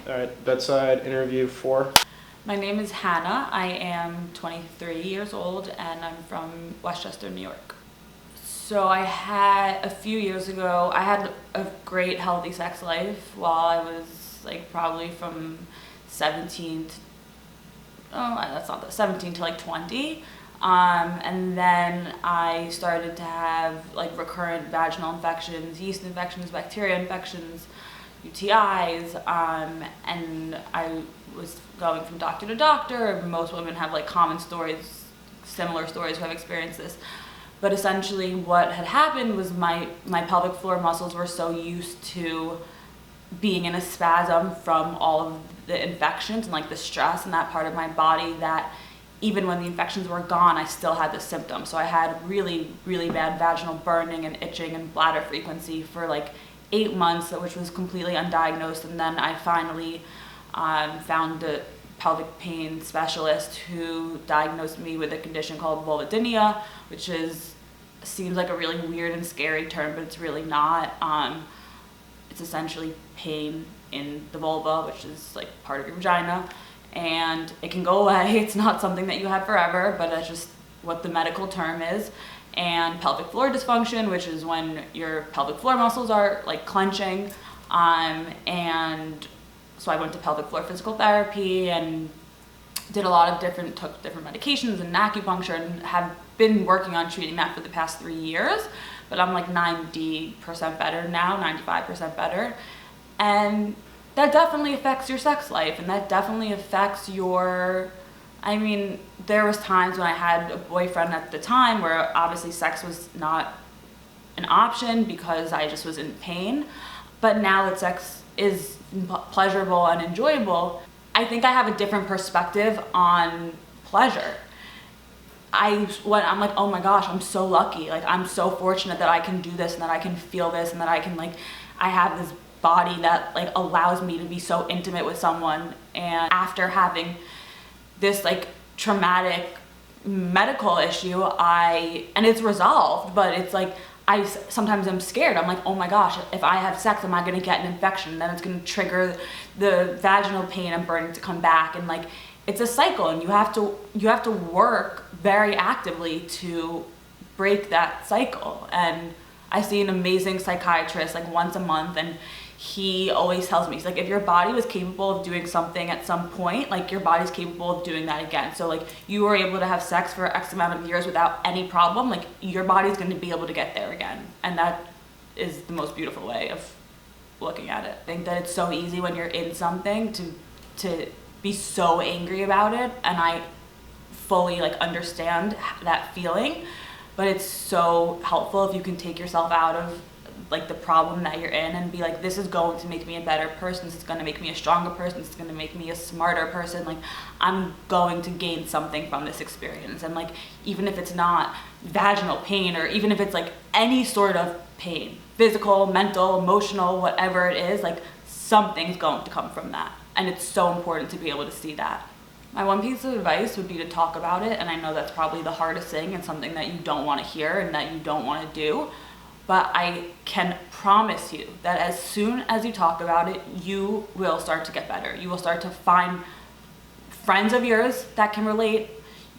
All right, bedside interview 4. My name is Hannah. I am 23 years old and I'm from Westchester, New York. So a few years ago, I had a great healthy sex life while I was probably from 17 to 20. And then I started to have recurrent vaginal infections, yeast infections, bacteria infections, UTIs, and I was going from doctor to doctor. Most women have common stories, similar stories who have experienced this. But essentially what had happened was my pelvic floor muscles were so used to being in a spasm from all of the infections and the stress in that part of my body that even when the infections were gone, I still had the symptoms. So I had really, really bad vaginal burning and itching and bladder frequency for 8 months, which was completely undiagnosed. And then I finally found a pelvic pain specialist who diagnosed me with a condition called vulvodynia, which seems like a really weird and scary term, but it's really not. It's essentially pain in the vulva, which is part of your vagina, and it can go away. It's not something that you have forever, but that's just what the medical term is. And pelvic floor dysfunction, which is when your pelvic floor muscles are clenching. And so I went to pelvic floor physical therapy and took different medications and acupuncture, and have been working on treating that for the past 3 years. But I'm 90% better now, 95% better. And that definitely affects your sex life, and that definitely affects there was times when I had a boyfriend at the time where obviously sex was not an option because I just was in pain. But now that sex is pleasurable and enjoyable, I think I have a different perspective on pleasure. I'm oh my gosh, I'm so lucky. I'm so fortunate that I can do this and that I can feel this and that I can I have this body that allows me to be so intimate with someone. And after having this traumatic medical issue, and it's resolved, but it's I sometimes am scared. I'm oh my gosh, if I have sex, am I going to get an infection? Then it's going to trigger the vaginal pain and burning to come back. And it's a cycle, and you have to work very actively to break that cycle. And I see an amazing psychiatrist once a month, and he always tells me, he's if your body was capable of doing something at some point, your body's capable of doing that again. So you were able to have sex for X amount of years without any problem, your body's going to be able to get there again. And that is the most beautiful way of looking at it. I think that it's so easy when you're in something to be so angry about it, and I fully understand that feeling. But it's so helpful if you can take yourself out of the problem that you're in and be this is going to make me a better person, this is going to make me a stronger person, this is going to make me a smarter person. I'm going to gain something from this experience. And even if it's not vaginal pain, or even if it's any sort of pain, physical, mental, emotional, whatever it is, something's going to come from that. And it's so important to be able to see that. My one piece of advice would be to talk about it, and I know that's probably the hardest thing and something that you don't want to hear and that you don't want to do. But I can promise you that as soon as you talk about it, you will start to get better. You will start to find friends of yours that can relate.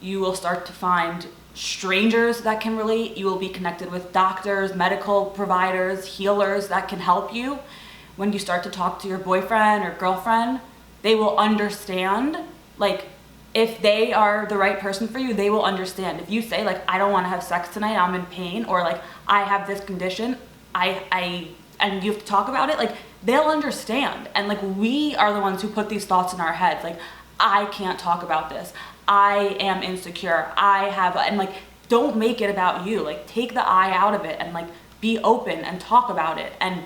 You will start to find strangers that can relate. You will be connected with doctors, medical providers, healers that can help you. When you start to talk to your boyfriend or girlfriend, they will understand. If they are the right person for you, they will understand. If you say I don't want to have sex tonight, I'm in pain, or I have this condition, and you have to talk about it, they'll understand. And we are the ones who put these thoughts in our heads. I can't talk about this. I am insecure. And don't make it about you. Take the I out of it and be open and talk about it. And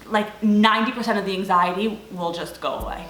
90% of the anxiety will just go away.